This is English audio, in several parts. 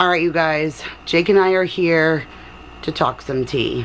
Alright, you guys, Jake and I are here to talk some tea.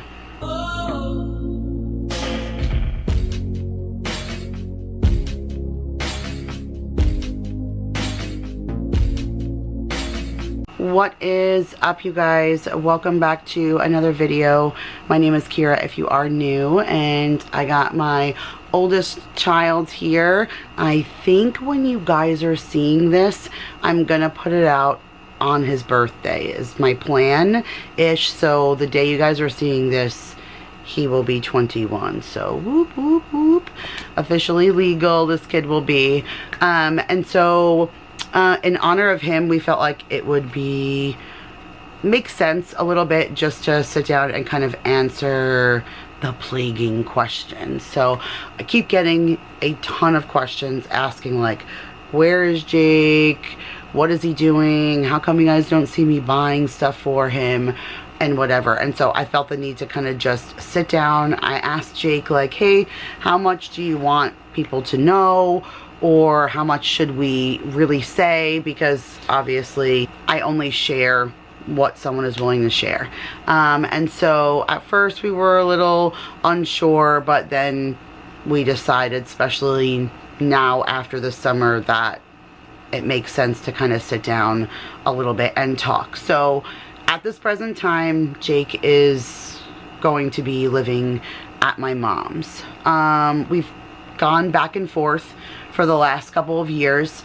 What is up, you guys? Welcome back to another video. My name is Kira if you are new, and I got my oldest child here. I think when you guys are seeing this, I'm gonna put it out on his birthday is my plan-ish. So the day you guys are seeing this, he will be 21. So whoop whoop whoop, officially legal this kid will be. And so in honor of him, we felt like it would make sense a little bit just to sit down and kind of answer the plaguing questions. So I keep getting a ton of questions asking like, where is Jake? What is he doing? How come you guys don't see me buying stuff for him? And whatever. And so I felt the need to kind of just sit down. I asked Jake like, hey, how much do you want people to know? Or how much should we really say? Because obviously I only share what someone is willing to share. And so at first we were a little unsure, but then we decided, especially now after the summer, that it makes sense to kind of sit down a little bit and talk. So at this present time, Jake is going to be living at my mom's. We've gone back and forth for the last couple of years.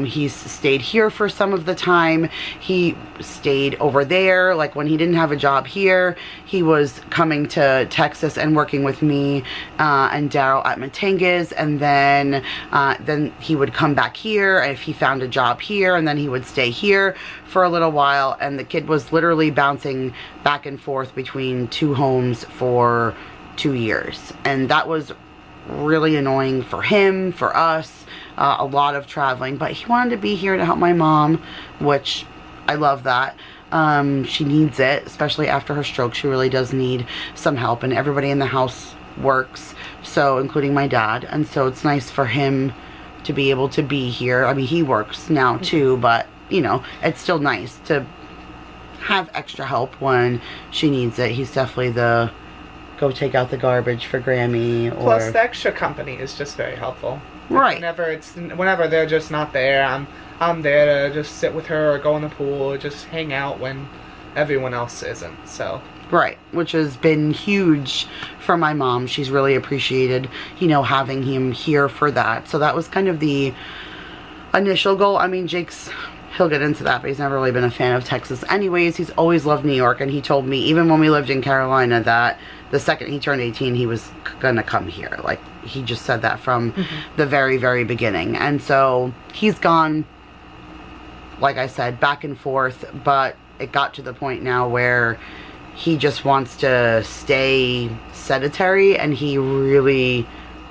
He's stayed here for some of the time. He stayed over there. Like when he didn't have a job here, he was coming to Texas and working with me and Daryl at Matangas, and then he would come back here if he found a job here, and then he would stay here for a little while. And the kid was literally bouncing back and forth between two homes for 2 years, and that was really annoying for him, for us, a lot of traveling. But he wanted to be here to help my mom, which I love that. She needs it, especially after her stroke. She really does need some help, and everybody in the house works, so including my dad. And so it's nice for him to be able to be here. I mean, he works now too, but you know, it's still nice to have extra help when she needs it. He's definitely the go take out the garbage for Grammy. Or plus the extra company is just very helpful. Right. Whenever they're just not there, I'm there to just sit with her or go in the pool or just hang out when everyone else isn't. So right, which has been huge for my mom. She's really appreciated, you know, having him here for that. So that was kind of the initial goal. I mean, he'll get into that, but he's never really been a fan of Texas anyways. He's always loved New York, and he told me even when we lived in Carolina that the second he turned 18 he was gonna come here. Like, he just said that from the very, very beginning. And so he's gone, like I said, back and forth, but it got to the point now where he just wants to stay sedentary, and he really,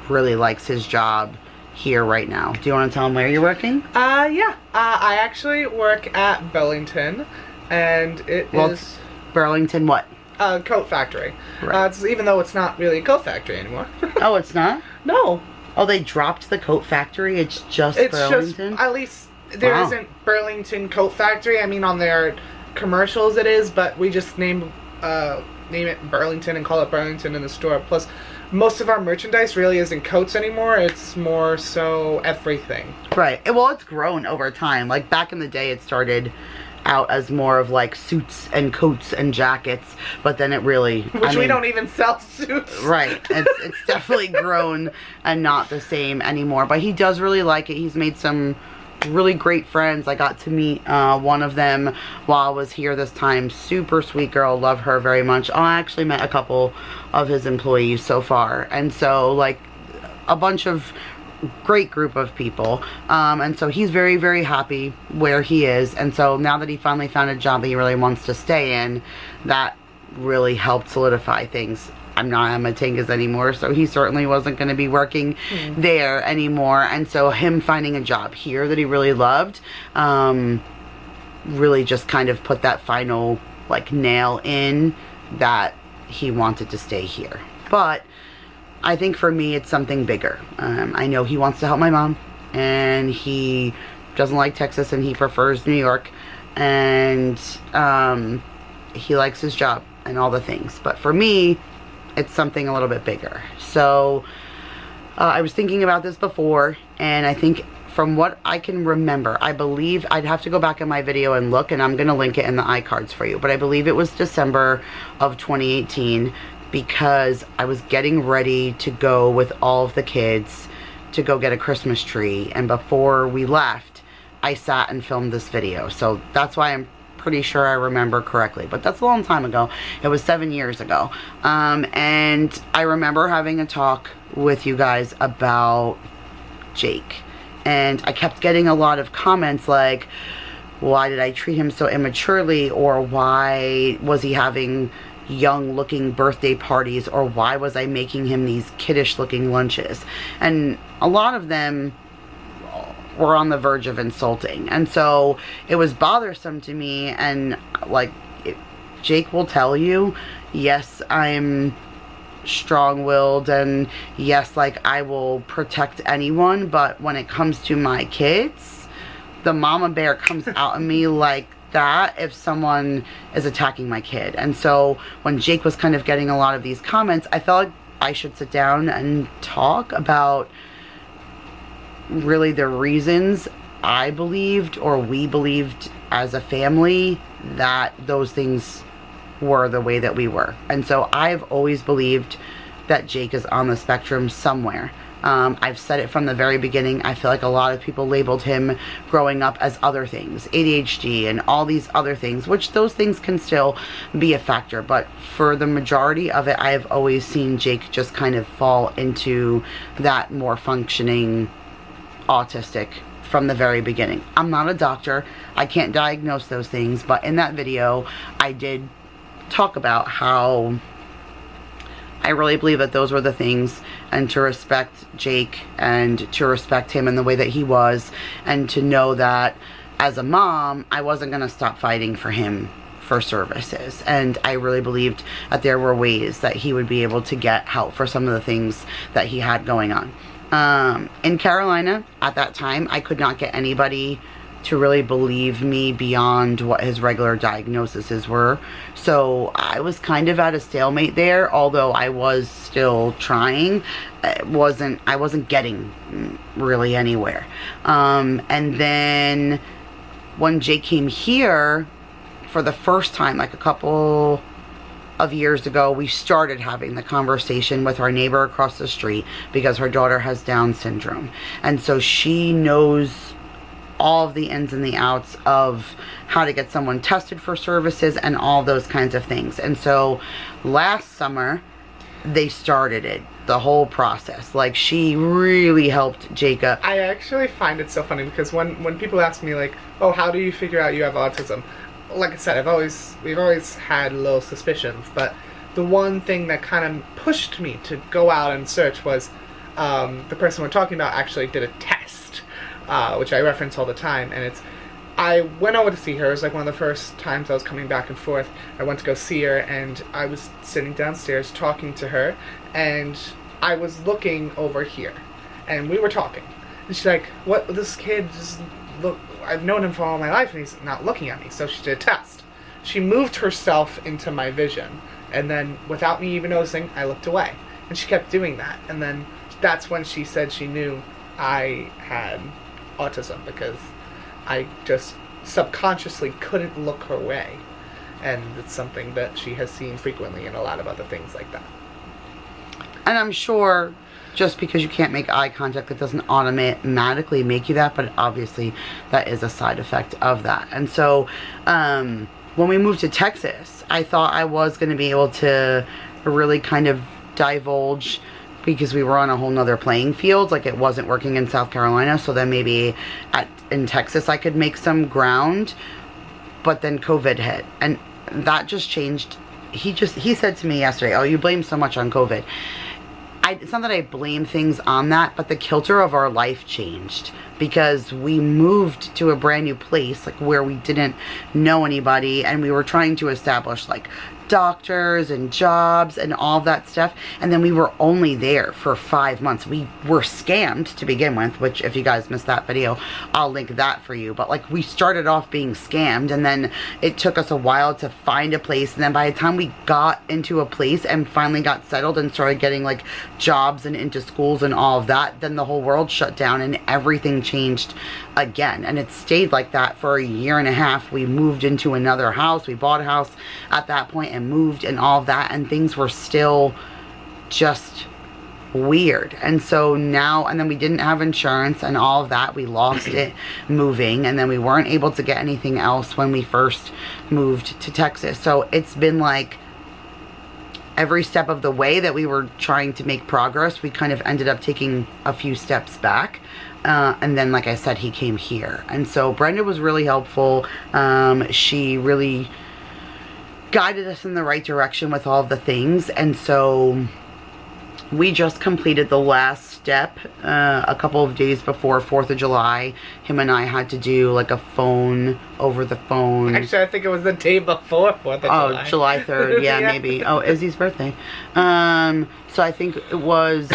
really likes his job here right now. Do you want to tell him where you're working? Yeah. I actually work at Burlington, and it's Burlington what? Coat factory. Right. Even though it's not really a coat factory anymore. Oh, it's not? No. Oh, they dropped the coat factory? It's just Burlington? Just, at least there isn't Burlington Coat Factory. I mean, on their commercials it is, but we just name it Burlington and call it Burlington in the store. Plus, most of our merchandise really isn't coats anymore. It's more so everything. Right. Well, it's grown over time. Like, back in the day, it started out as more of like suits and coats and jackets, but then it really, we don't even sell suits. Right. It's definitely grown and not the same anymore, but he does really like it. He's made some really great friends. I got to meet one of them while I was here this time. Super sweet girl, love her very much. I actually met a couple of his employees so far, and so like a bunch of great group of people, and so he's very, very happy where he is. And so now that he finally found a job that he really wants to stay in, that really helped solidify things. I'm not at Matangas anymore, so he certainly wasn't going to be working there anymore. And so him finding a job here that he really loved really just kind of put that final like nail in that he wanted to stay here. But I think for me it's something bigger. I know he wants to help my mom, and he doesn't like Texas and he prefers New York, and he likes his job and all the things. But for me, it's something a little bit bigger. So I was thinking about this before, and I think from what I can remember, I believe, I'd have to go back in my video and look, and I'm going to link it in the iCards for you, but I believe it was December of 2018, because I was getting ready to go with all of the kids to go get a Christmas tree, and before we left, I sat and filmed this video. So that's why I'm pretty sure I remember correctly, but that's a long time ago. It was 7 years ago. And I remember having a talk with you guys about Jake, and I kept getting a lot of comments like, why did I treat him so immaturely, or why was he having young looking birthday parties, or why was I making him these kiddish looking lunches? And a lot of them were on the verge of insulting, and so it was bothersome to me. And like, Jake will tell you, yes, I'm strong-willed, and yes, like, I will protect anyone, but when it comes to my kids, the mama bear comes out of me like that if someone is attacking my kid. And so when Jake was kind of getting a lot of these comments, I felt like I should sit down and talk about really the reasons I believed, or we believed as a family, that those things were the way that we were. And so I've always believed that Jake is on the spectrum somewhere. I've said it from the very beginning. I feel like a lot of people labeled him growing up as other things, ADHD and all these other things, which those things can still be a factor. But for the majority of it, I have always seen Jake just kind of fall into that more functioning autistic from the very beginning. I'm not a doctor. I can't diagnose those things, but in that video, I did talk about how I really believe that those were the things, and to respect Jake and to respect him in the way that he was, and to know that as a mom, I wasn't going to stop fighting for him for services. And I really believed that there were ways that he would be able to get help for some of the things that he had going on. In Carolina, at that time, I could not get anybody to really believe me beyond what his regular diagnoses were. So I was kind of at a stalemate there, although I was still trying. I wasn't getting really anywhere. And then when Jake came here for the first time, like a couple of years ago, we started having the conversation with our neighbor across the street, because her daughter has Down syndrome. And so she knows all of the ins and the outs of how to get someone tested for services and all those kinds of things. And so last summer, they started it, the whole process. Like, she really helped Jacob. I actually find it so funny, because when people ask me, like, oh, how do you figure out you have autism? Like I said, we've always had little suspicions, but the one thing that kind of pushed me to go out and search was the person we're talking about actually did a test, which I reference all the time, and I went over to see her. It was like one of the first times I was coming back and forth. I went to go see her, and I was sitting downstairs talking to her, and I was looking over here, and we were talking, and she's like, what, this kid just look, I've known him for all my life, and he's not looking at me. So she did a test. She moved herself into my vision, and then without me even noticing, I looked away, and she kept doing that. And then that's when she said she knew I had autism, because I just subconsciously couldn't look her way. And it's something that she has seen frequently in a lot of other things like that. And I'm sure just because you can't make eye contact, that doesn't automatically make you that, but obviously that is a side effect of that. And so when we moved to Texas, I thought I was going to be able to really kind of divulge, because we were on a whole nother playing field. Like, it wasn't working in South Carolina, so then maybe in Texas I could make some ground. But then COVID hit, and that just changed. He said to me yesterday, oh, you blame so much on COVID. It's not that I blame things on that, but the kilter of our life changed, because we moved to a brand new place, like, where we didn't know anybody, and we were trying to establish, like, doctors and jobs and all that stuff, and then we were only there for 5 months. We were scammed to begin with, which if you guys missed that video, I'll link that for you. But like, we started off being scammed, and then it took us a while to find a place, and then by the time we got into a place and finally got settled and started getting like jobs and into schools and all of that, then the whole world shut down and everything changed again. And it stayed like that for a year and a half. We moved into another house, we bought a house at that point and moved and all of that, and things were still just weird. And so now, and then we didn't have insurance and all of that, we lost it moving, and then we weren't able to get anything else when we first moved to Texas. So it's been like every step of the way that we were trying to make progress, we kind of ended up taking a few steps back. And then, like I said, he came here. And so Brenda was really helpful. She really guided us in the right direction with all of the things. And so we just completed the last step a couple of days before 4th of July. Him and I had to do like a phone over the phone. Actually, I think it was the day before 4th of July. Oh, July 3rd. Yeah, yeah, maybe. Oh, Izzy's birthday. So I think it was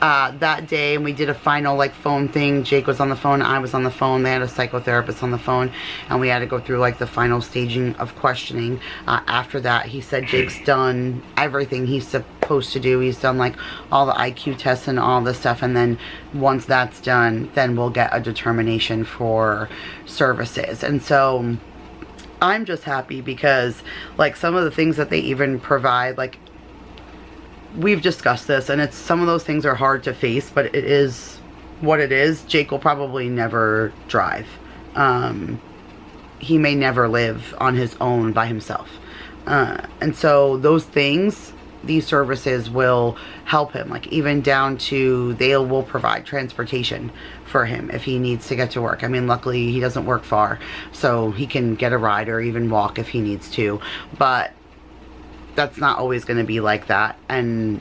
that day, and we did a final like phone thing. Jake was on the phone, I was on the phone, they had a psychotherapist on the phone, and we had to go through like the final staging of questioning. After that, he said Jake's done everything he's supposed to do. He's done like all the IQ tests and all this stuff, and then once that's done, then we'll get a determination for services. And so I'm just happy because like some of the things that they even provide, like, we've discussed this, and it's, some of those things are hard to face, but it is what it is. Jake will probably never drive. He may never live on his own by himself. And so those things, these services will help him, like even down to they will provide transportation for him if he needs to get to work. I mean, luckily he doesn't work far, so he can get a ride or even walk if he needs to, but that's not always going to be like that, and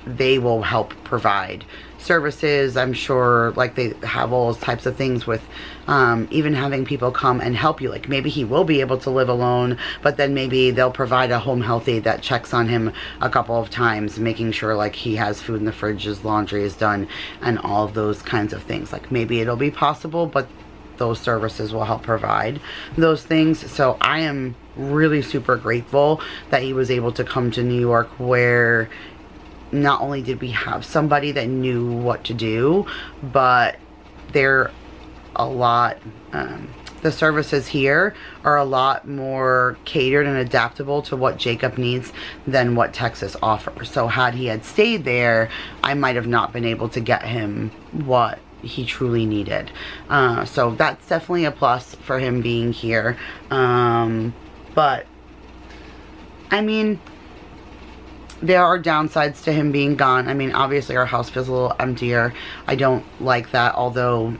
they will help provide services. I'm sure like they have all those types of things with even having people come and help you. Like maybe he will be able to live alone, but then maybe they'll provide a home healthy that checks on him a couple of times, making sure like he has food in the fridge, his laundry is done, and all of those kinds of things. Like maybe it'll be possible, but those services will help provide those things. So I am really super grateful that he was able to come to New York, where not only did we have somebody that knew what to do, but they're a lot, the services here are a lot more catered and adaptable to what Jacob needs than what Texas offers. So had he had stayed there, I might have not been able to get him what he truly needed. So that's definitely a plus for him being here. But I mean, there are downsides to him being gone. I mean, obviously our house feels a little emptier. I don't like that, although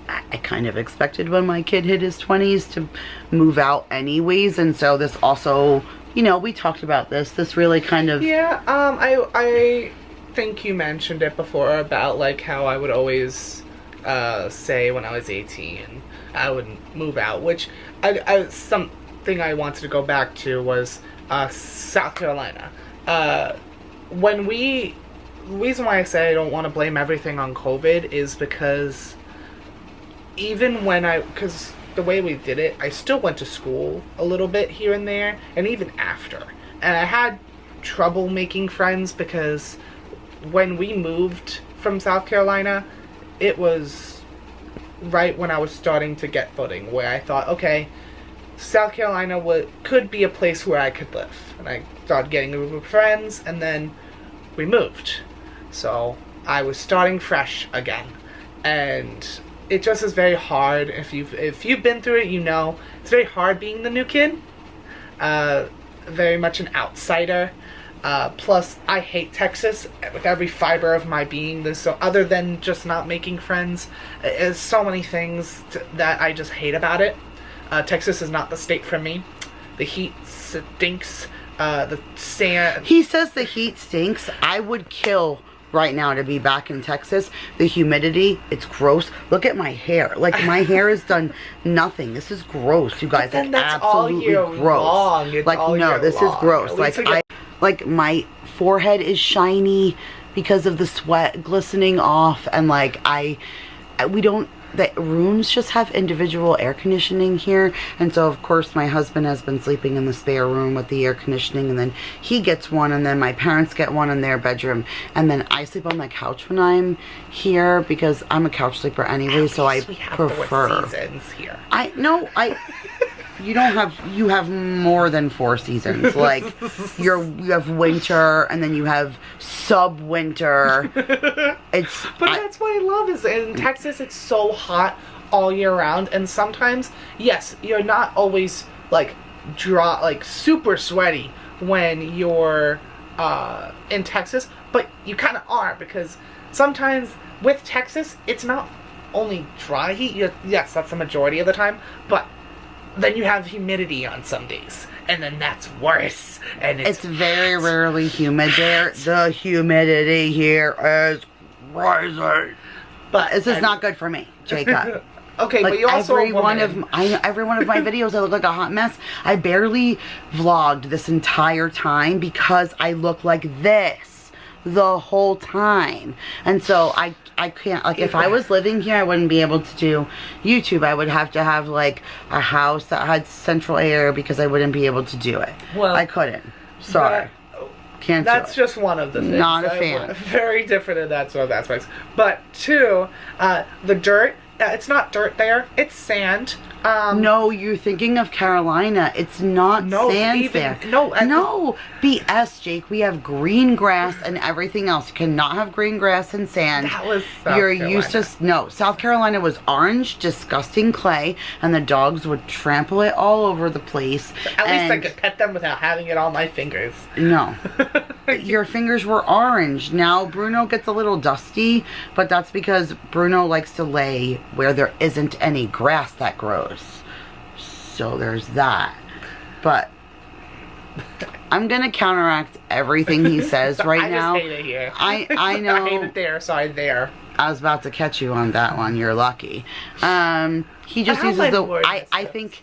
I kind of expected when my kid hit his 20s to move out anyways. And so this also, you know, we talked about this really kind of... Yeah, I think you mentioned it before about like how I would always say when I was 18 I would move out, which something I wanted to go back to was South Carolina. The reason why I say I don't want to blame everything on COVID is because even when because the way we did it, I still went to school a little bit here and there, and even after. And I had trouble making friends because when we moved from South Carolina, it was right when I was starting to get footing, where I thought, okay, South Carolina could be a place where I could live. And I started getting a group of friends, and then we moved. So I was starting fresh again. And it just is very hard. If you've been through it, you know it's very hard being the new kid. Very much an outsider. Plus, I hate Texas with every fiber of my being. So other than just not making friends, there's so many things that I just hate about it. Texas is not the state for me. The heat stinks. The sand. He says the heat stinks. I would kill right now to be back in Texas. The humidity, it's gross. Look at my hair. Like, my hair has done nothing. This is gross, you guys. Like, absolutely gross. Like, no, this is gross. Like, my forehead is shiny because of the sweat glistening off, and like, the rooms just have individual air conditioning here, and so of course my husband has been sleeping in the spare room with the air conditioning, and then he gets one, and then my parents get one in their bedroom, and then I sleep on the couch when I'm here because I'm a couch sleeper anyway. So I prefer. Seasons here. You have more than 4 seasons. Like, you have winter, and then you have sub-winter. But that's what I love is in Texas it's so hot all year round, and sometimes, yes, you're not always like super sweaty when you're in Texas, but you kind of are, because sometimes with Texas it's not only dry heat. Yes, that's the majority of the time, but then you have humidity on some days, and then that's worse. And it's very rarely humid there. The humidity here is crazy. But this is not good for me, Jacob. Okay, like, but you also every one of my videos I look like a hot mess. I barely vlogged this entire time because I look like this the whole time, and so I can't, like, if I was living here I wouldn't be able to do YouTube. I would have to have like a house that had central air because I wouldn't be able to do it. Well, I couldn't. Sorry. Can't do it. That's just one of the things. Not a fan. Very different in that sort of aspects. But 2, the dirt. It's not dirt there. It's sand. No, you're thinking of Carolina. It's not sand there. No, BS, Jake. We have green grass and everything else. You cannot have green grass and sand. That was South Carolina. Used to... No, South Carolina was orange, disgusting clay, and the dogs would trample it all over the place. At least I could pet them without having it on my fingers. No. Your fingers were orange. Now Bruno gets a little dusty, but that's because Bruno likes to lay where there isn't any grass that grows. So there's that. But I'm gonna counteract everything he says right now. I just hate it here. I know. I hate it there, so I'm there. I was about to catch you on that one. You're lucky. He just uses the... I think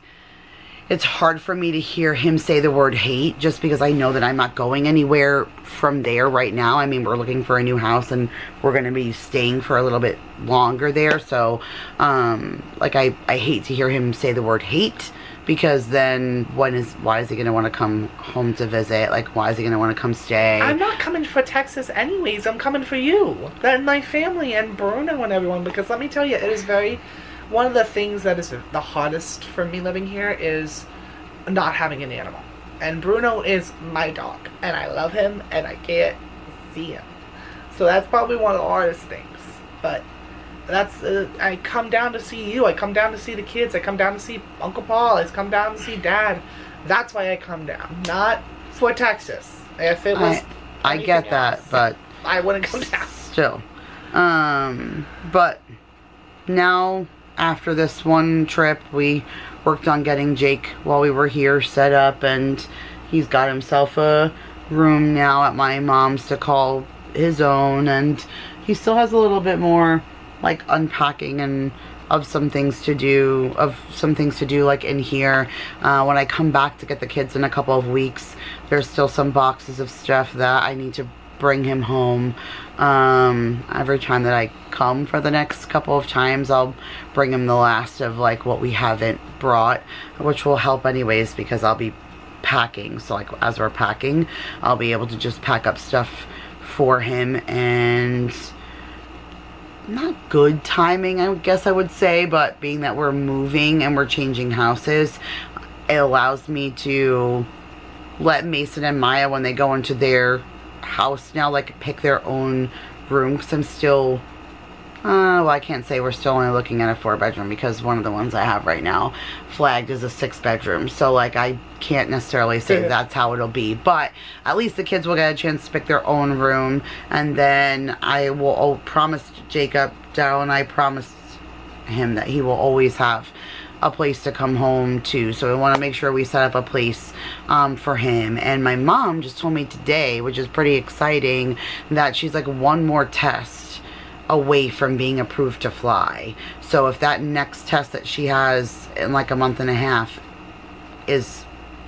it's hard for me to hear him say the word hate, just because I know that I'm not going anywhere from there right now. I mean, we're looking for a new house and we're going to be staying for a little bit longer there. So, like, I hate to hear him say the word hate, because then why is he going to want to come home to visit? Like, why is he going to want to come stay? I'm not coming for Texas anyways. I'm coming for you and my family and Bruno and everyone, because let me tell you, it is one of the things that is the hardest for me living here is not having an animal. And Bruno is my dog, and I love him, and I can't see him. So that's probably one of the hardest things. But that's, I come down to see you, I come down to see the kids, I come down to see Uncle Paul, I come down to see Dad. That's why I come down, not for Texas. If it was I get that, but I wouldn't come down. Still. But now, after this one trip, we worked on getting Jake, while we were here, set up, and he's got himself a room now at my mom's to call his own, and he still has a little bit more like unpacking and of some things to do like in here. When I come back to get the kids in a couple of weeks, there's still some boxes of stuff that I need to bring him home. Every time that I come for the next couple of times, I'll bring him the last of like what we haven't brought, which will help anyways because I'll be packing. So like as we're packing, I'll be able to just pack up stuff for him. And not good timing, I guess I would say, but being that we're moving and we're changing houses, it allows me to let Mason and Maya, when they go into their house now, like pick their own room, because I'm still well, I can't say we're still only looking at a 4-bedroom, because one of the ones I have right now flagged as a 6-bedroom, so like I can't necessarily say that's how it'll be, but at least the kids will get a chance to pick their own room. And then I will promise Jacob, Daryl and I promised him that he will always have a place to come home to. So we want to make sure we set up a place for him. And my mom just told me today, which is pretty exciting, that she's like one more test away from being approved to fly. So if that next test that she has in like a month and a half is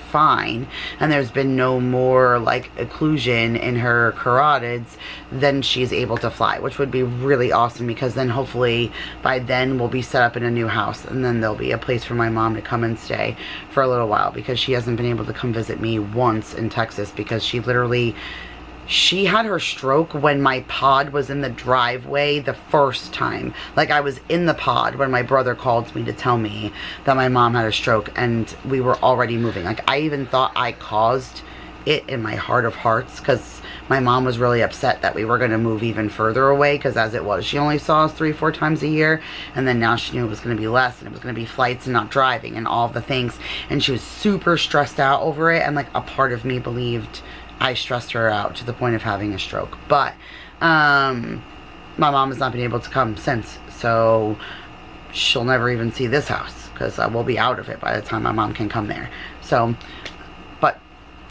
fine, and there's been no more like occlusion in her carotids, then she's able to fly, which would be really awesome, because then hopefully by then we'll be set up in a new house, and then there'll be a place for my mom to come and stay for a little while, because she hasn't been able to come visit me once in Texas, because she had her stroke when my pod was in the driveway the first time. Like, I was in the pod when my brother called me to tell me that my mom had a stroke, and we were already moving. Like, I even thought I caused it in my heart of hearts, because my mom was really upset that we were going to move even further away, because as it was, she only saw us 3-4 times a year, and then now she knew it was going to be less, and it was going to be flights and not driving and all the things, and she was super stressed out over it, and like a part of me believed I stressed her out to the point of having a stroke. But my mom has not been able to come since, so she'll never even see this house, because I will be out of it by the time my mom can come there. So, but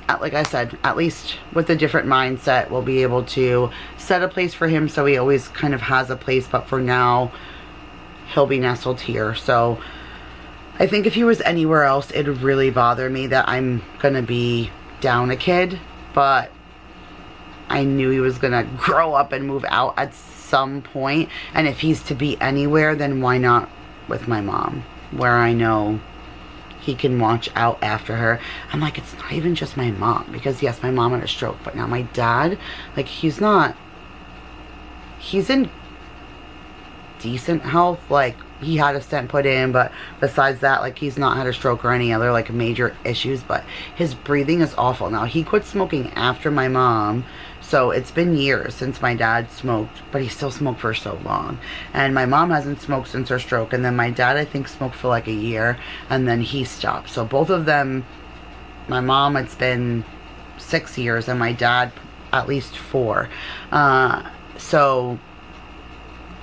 like I said, at least with a different mindset, we'll be able to set a place for him, so he always kind of has a place. But for now, he'll be nestled here. So I think if he was anywhere else, it'd really bother me that I'm gonna be down a kid. But I knew he was gonna grow up and move out at some point, and if he's to be anywhere, then why not with my mom, where I know he can watch out after her. I'm like, it's not even just my mom, because yes, my mom had a stroke, but now my dad, like, he's in decent health. Like, he had a stent put in, but besides that, like, he's not had a stroke or any other like major issues. But his breathing is awful. Now, he quit smoking after my mom, so it's been years since my dad smoked, but he still smoked for so long. And my mom hasn't smoked since her stroke, and then my dad, I think, smoked for like a year, and then he stopped. So both of them, my mom, it's been 6 years, and my dad at least 4. So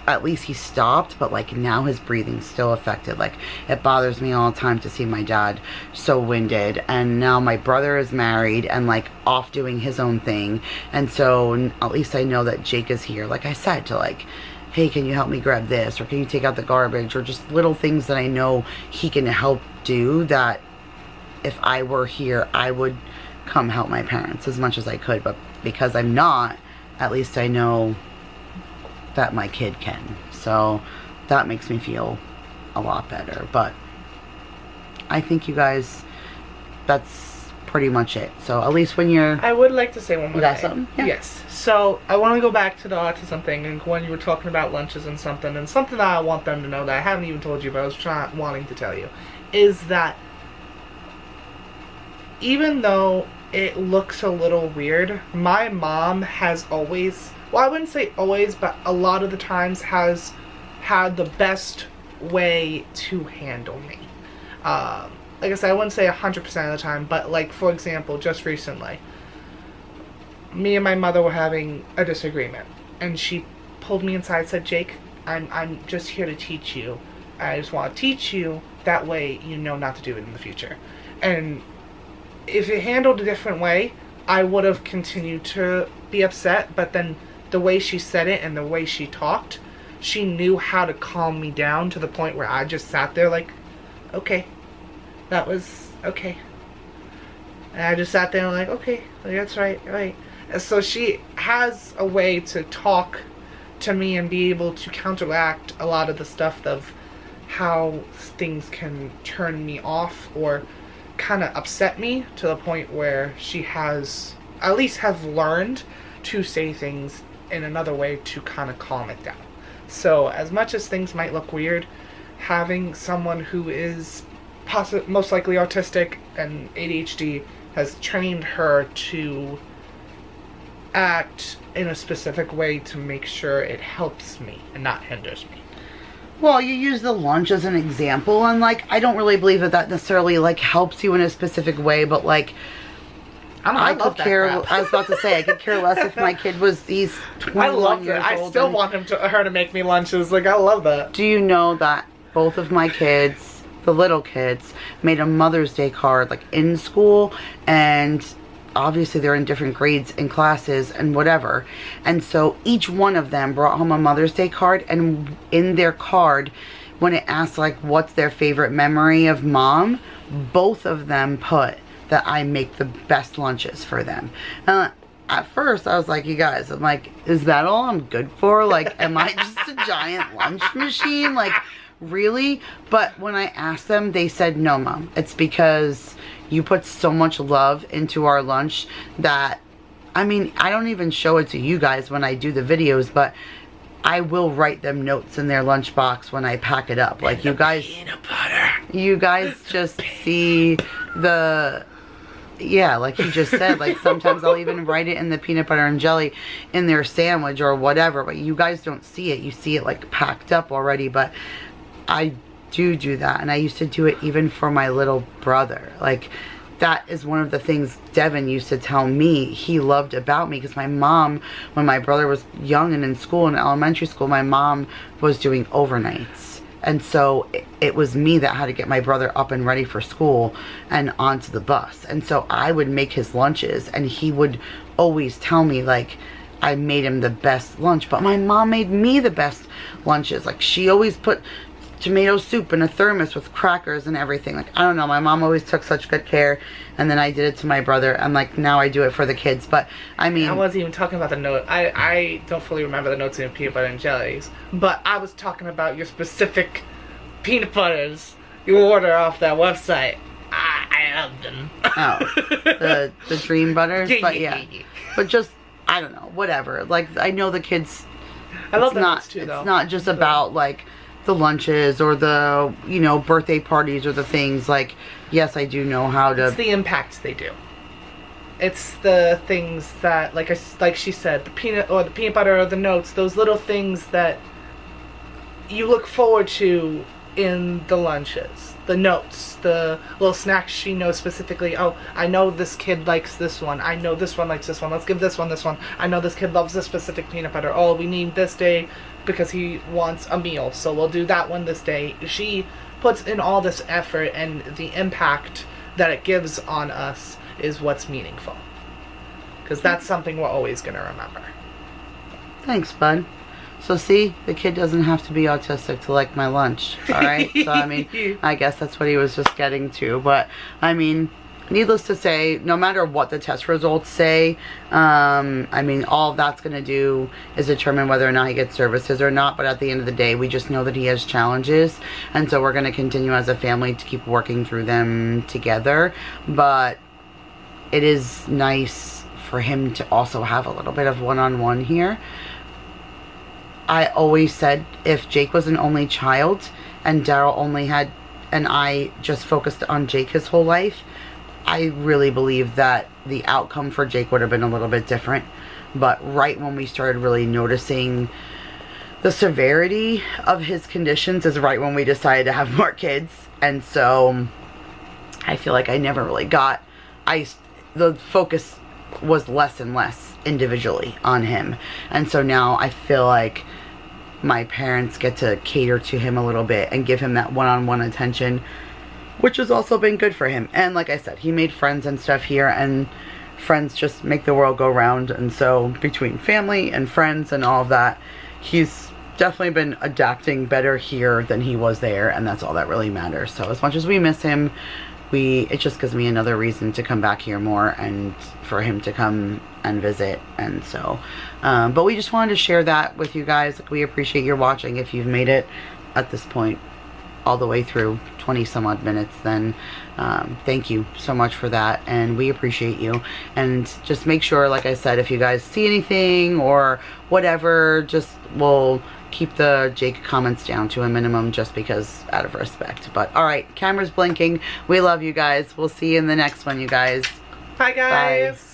at least he stopped, but like now his breathing's still affected. Like, it bothers me all the time to see my dad so winded. And now my brother is married and like off doing his own thing, and so at least I know that Jake is here, like I said, to like, hey, can you help me grab this, or can you take out the garbage, or just little things that I know he can help do, that if I were here I would come help my parents as much as I could. But because I'm not, at least I know that my kid can, so that makes me feel a lot better. But I think, you guys, that's pretty much it. So at least when you're... I would like to say one more thing. Something? Yeah. Yes. So I want to go back to the autism thing, and when you were talking about lunches and something that I want them to know that I haven't even told you, but I was wanting to tell you, is that even though it looks a little weird, my mom has always... well, I wouldn't say always, but a lot of the times has had the best way to handle me. Like I said, I wouldn't say 100% of the time, but like, for example, just recently, me and my mother were having a disagreement, and she pulled me inside and said, Jake, I'm just here to teach you. I just want to teach you, that way you know not to do it in the future. And if it handled a different way, I would have continued to be upset, but then the way she said it and the way she talked, she knew how to calm me down to the point where I just sat there like, okay, that was okay. And I just sat there and like, okay, that's right. And so she has a way to talk to me and be able to counteract a lot of the stuff of how things can turn me off or kind of upset me, to the point where she has at least have learned to say things in another way to kind of calm it down. So as much as things might look weird, having someone who is most likely autistic and ADHD has trained her to act in a specific way to make sure it helps me and not hinders me. Well, you use the lunch as an example, and like, I don't really believe that necessarily like helps you in a specific way, but like, I could care. I was about to say, I could care less if my kid was, he's 21 years old. I still want her to make me lunches. Like, I love that. Do you know that both of my kids the little kids, made a Mother's Day card like in school, and obviously they're in different grades and classes and whatever, and so each one of them brought home a Mother's Day card, and in their card, when it asked like what's their favorite memory of mom, both of them put that I make the best lunches for them. At first I was like, you guys, I'm like, is that all I'm good for? Like, am I just a giant lunch machine? Like, really? But when I asked them, they said, no, Mom, it's because you put so much love into our lunch that, I mean, I don't even show it to you guys when I do the videos, but I will write them notes in their lunchbox when I pack it up. Like, you guys, peanut butter. You guys just see the, yeah, like he just said, like sometimes I'll even write it in the peanut butter and jelly in their sandwich or whatever, but you guys don't see it. You see it like packed up already, but I do that, and I used to do it even for my little brother. Like, that is one of the things Devin used to tell me he loved about me, because my mom, when my brother was young and in school, in elementary school, my mom was doing overnights. And so it was me that had to get my brother up and ready for school and onto the bus. And so I would make his lunches, and he would always tell me like I made him the best lunch. But my mom made me the best lunches. Like, she always put tomato soup in a thermos with crackers and everything. Like, I don't know, my mom always took such good care, and then I did it to my brother, and like now I do it for the kids. But I mean, I wasn't even talking about the note. I don't fully remember the notes in peanut butter and jellies, but I was talking about your specific peanut butters you order off that website. I love them. Oh, the dream butters. But yeah, but just, I don't know, whatever. Like, I know the kids, I love the notes too, though. It's not just about like the lunches or the, you know, birthday parties or the things. Like, yes, I do know how to. It's the impacts they do. It's the things that, like she said, the peanut butter or the notes. Those little things that you look forward to in the lunches, the notes, the little snacks. She knows specifically. Oh, I know this kid likes this one. I know this one likes this one. Let's give this one this one. I know this kid loves this specific peanut butter. Oh, we need this day because he wants a meal, so we'll do that one this day. She puts in all this effort, and the impact that it gives on us is what's meaningful, because that's something we're always going to remember. Thanks, bud. So see, the kid doesn't have to be autistic to like my lunch, alright? So I mean, I guess that's what he was just getting to. But I mean, needless to say, no matter what the test results say, I mean, all that's going to do is determine whether or not he gets services or not. But at the end of the day, we just know that he has challenges, and so we're going to continue as a family to keep working through them together. But it is nice for him to also have a little bit of one-on-one here. I always said, if Jake was an only child and Daryl only had, and I just focused on Jake his whole life, I really believe that the outcome for Jake would have been a little bit different. But right when we started really noticing the severity of his conditions is right when we decided to have more kids. And so I feel like I never really got, the focus was less and less individually on him. And so now I feel like my parents get to cater to him a little bit and give him that one-on-one attention, which has also been good for him. And like I said, he made friends and stuff here, and friends just make the world go round. And so between family and friends and all of that, he's definitely been adapting better here than he was there, and that's all that really matters. So as much as we miss him, it just gives me another reason to come back here more and for him to come and visit. And so but we just wanted to share that with you guys. We appreciate your watching. If you've made it at this point all the way through 20 some odd minutes, then thank you so much for that, and we appreciate you. And just make sure, like I said, if you guys see anything or whatever, just we'll keep the Jake comments down to a minimum, just because, out of respect. But alright, camera's blinking. We love you guys. We'll see you in the next one, you guys. Bye, guys. Bye.